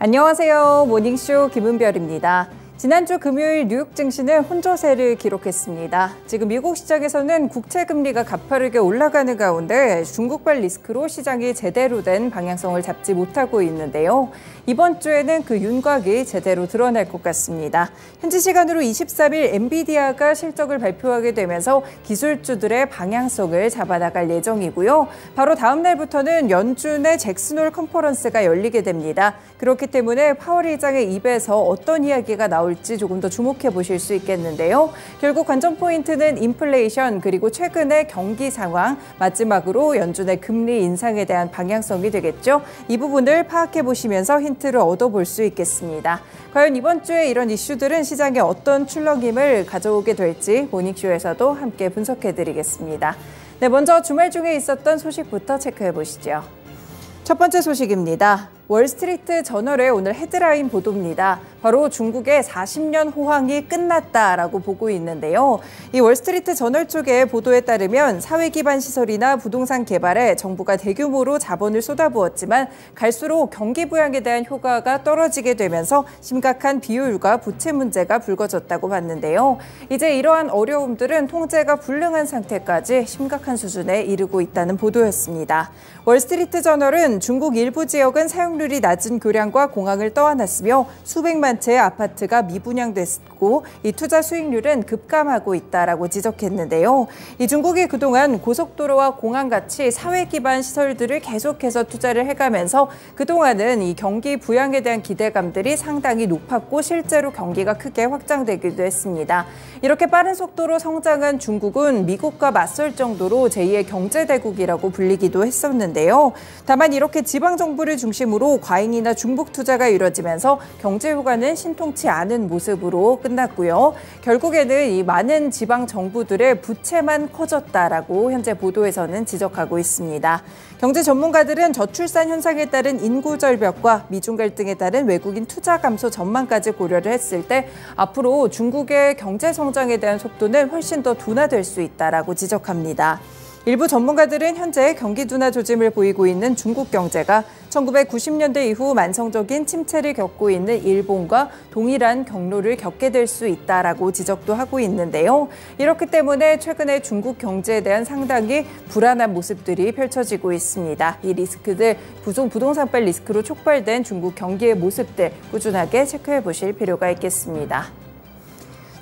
안녕하세요. 모닝쇼 김은별입니다. 지난주 금요일 뉴욕 증시는 혼조세를 기록했습니다. 지금 미국 시장에서는 국채 금리가 가파르게 올라가는 가운데 중국발 리스크로 시장이 제대로 된 방향성을 잡지 못하고 있는데요. 이번 주에는 그 윤곽이 제대로 드러날 것 같습니다. 현지 시간으로 23일 엔비디아가 실적을 발표하게 되면서 기술주들의 방향성을 잡아나갈 예정이고요. 바로 다음 날부터는 연준의 잭슨홀 컨퍼런스가 열리게 됩니다. 그렇기 때문에 파월 의장의 입에서 어떤 이야기가 나올지 조금 더 주목해 보실 수 있겠는데요. 결국 관전 포인트는 인플레이션 그리고 최근의 경기 상황, 마지막으로 연준의 금리 인상에 대한 방향성이 되겠죠. 이 부분을 파악해 보시면서 힌트를 얻어볼 수 있겠습니다. 과연 이번 주에 이런 이슈들은 시장에 어떤 출렁임을 가져오게 될지 모닝쇼에서도 함께 분석해 드리겠습니다. 네, 먼저 주말 중에 있었던 소식부터 체크해 보시죠. 첫 번째 소식입니다. 월스트리트 저널의 오늘 헤드라인 보도입니다. 바로 중국의 40년 호황이 끝났다라고 보고 있는데요. 이 월스트리트 저널 쪽의 보도에 따르면 사회 기반 시설이나 부동산 개발에 정부가 대규모로 자본을 쏟아부었지만 갈수록 경기 부양에 대한 효과가 떨어지게 되면서 심각한 비효율과 부채 문제가 불거졌다고 봤는데요. 이제 이러한 어려움들은 통제가 불능한 상태까지 심각한 수준에 이르고 있다는 보도였습니다. 월스트리트 저널은 중국 일부 지역은 사용률이 낮은 교량과 공항을 떠안았으며 수백만 채의 아파트가 미분양됐고 이 투자 수익률은 급감하고 있다라고 지적했는데요. 이 중국이 그동안 고속도로와 공항같이 사회 기반 시설들을 계속해서 투자를 해가면서 그동안은 이 경기 부양에 대한 기대감들이 상당히 높았고 실제로 경기가 크게 확장되기도 했습니다. 이렇게 빠른 속도로 성장한 중국은 미국과 맞설 정도로 제2의 경제대국이라고 불리기도 했었는데요. 다만 이렇게 지방정부를 중심으로 과잉이나 중복 투자가 이뤄지면서 경제 효과는 신통치 않은 모습으로 끝났고요. 결국에는 이 많은 지방 정부들의 부채만 커졌다라고 현재 보도에서는 지적하고 있습니다. 경제 전문가들은 저출산 현상에 따른 인구 절벽과 미중 갈등에 따른 외국인 투자 감소 전망까지 고려를 했을 때 앞으로 중국의 경제 성장에 대한 속도는 훨씬 더 둔화될 수 있다라고 지적합니다. 일부 전문가들은 현재 경기 둔화 조짐을 보이고 있는 중국 경제가 1990년대 이후 만성적인 침체를 겪고 있는 일본과 동일한 경로를 겪게 될 수 있다라고 지적도 하고 있는데요. 이렇기 때문에 최근에 중국 경제에 대한 상당히 불안한 모습들이 펼쳐지고 있습니다. 이 리스크들, 부동산발 리스크로 촉발된 중국 경기의 모습들 꾸준하게 체크해 보실 필요가 있겠습니다.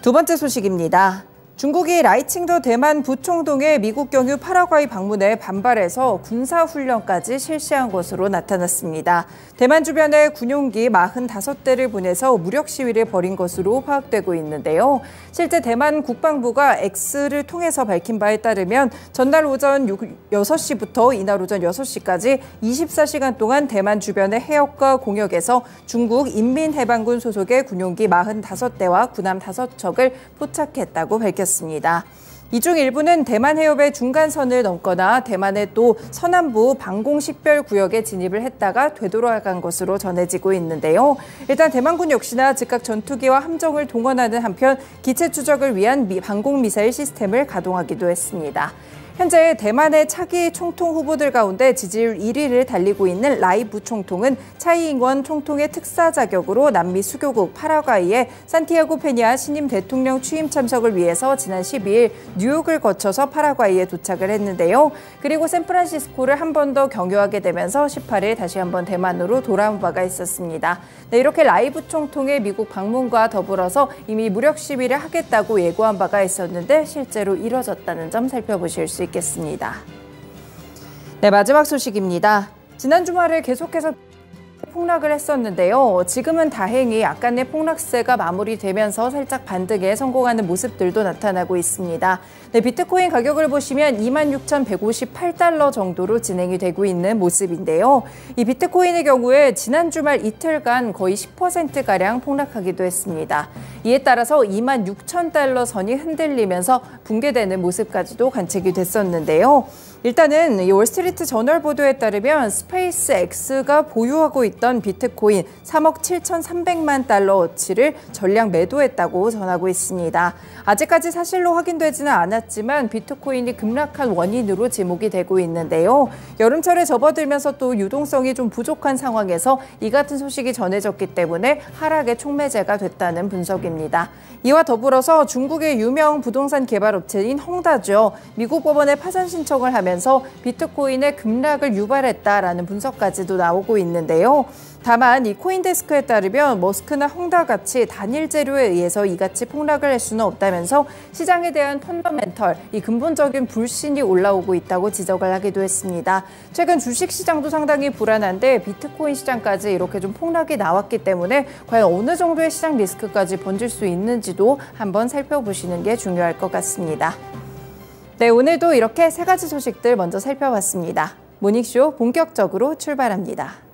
두 번째 소식입니다. 중국이 라이칭더 대만 부총동의 미국 경유 파라과이 방문에 반발해서 군사훈련까지 실시한 것으로 나타났습니다. 대만 주변에 군용기 45대를 보내서 무력 시위를 벌인 것으로 파악되고 있는데요. 실제 대만 국방부가 X를 통해서 밝힌 바에 따르면 전날 오전 6시부터 이날 오전 6시까지 24시간 동안 대만 주변의 해역과 공역에서 중국 인민해방군 소속의 군용기 45대와 군함 5척을 포착했다고 밝혔습니다. 이 중 일부는 대만 해협의 중간선을 넘거나 대만의 또 서남부 방공식별 구역에 진입을 했다가 되돌아간 것으로 전해지고 있는데요. 일단 대만군 역시나 즉각 전투기와 함정을 동원하는 한편 기체 추적을 위한 방공미사일 시스템을 가동하기도 했습니다. 현재 대만의 차기 총통 후보들 가운데 지지율 1위를 달리고 있는 라이 부총통은 차이잉원 총통의 특사 자격으로 남미 수교국 파라과이의 산티아고 페니아 신임 대통령 취임 참석을 위해서 지난 12일 뉴욕을 거쳐서 파라과이에 도착을 했는데요. 그리고 샌프란시스코를 한 번 더 경유하게 되면서 18일 다시 한번 대만으로 돌아온 바가 있었습니다. 네, 이렇게 라이 부총통의 미국 방문과 더불어서 이미 무력 시위를 하겠다고 예고한 바가 있었는데 실제로 이뤄졌다는 점 살펴보실 수 있겠습니다. 네, 마지막 소식입니다. 지난 주말에 계속해서 폭락을 했었는데요. 지금은 다행히 약간의 폭락세가 마무리되면서 살짝 반등에 성공하는 모습들도 나타나고 있습니다. 네, 비트코인 가격을 보시면 26,158달러 정도로 진행이 되고 있는 모습인데요. 이 비트코인의 경우에 지난 주말 이틀간 거의 10%가량 폭락하기도 했습니다. 이에 따라서 26,000달러 선이 흔들리면서 붕괴되는 모습까지도 관측이 됐었는데요. 일단은 이 월스트리트 저널 보도에 따르면 스페이스X가 보유하고 있던 비트코인 3억 7,300만 달러어치를 전량 매도했다고 전하고 있습니다. 아직까지 사실로 확인되지는 않았지만 비트코인이 급락한 원인으로 지목이 되고 있는데요. 여름철에 접어들면서 또 유동성이 좀 부족한 상황에서 이 같은 소식이 전해졌기 때문에 하락의 촉매제가 됐다는 분석입니다. 이와 더불어서 중국의 유명 부동산 개발업체인 헝다죠. 미국 법원에 파산 신청을 하면서 비트코인의 급락을 유발했다라는 분석까지도 나오고 있는데요. 다만 이 코인데스크에 따르면 머스크나 헝다같이 단일 재료에 의해서 이같이 폭락을 할 수는 없다면서 시장에 대한 펀더멘털, 이 근본적인 불신이 올라오고 있다고 지적을 하기도 했습니다. 최근 주식시장도 상당히 불안한데 비트코인 시장까지 이렇게 좀 폭락이 나왔기 때문에 과연 어느 정도의 시장 리스크까지 번질 수 있는지도 한번 살펴보시는 게 중요할 것 같습니다. 네, 오늘도 이렇게 세 가지 소식들 먼저 살펴봤습니다. 모닝쇼 본격적으로 출발합니다.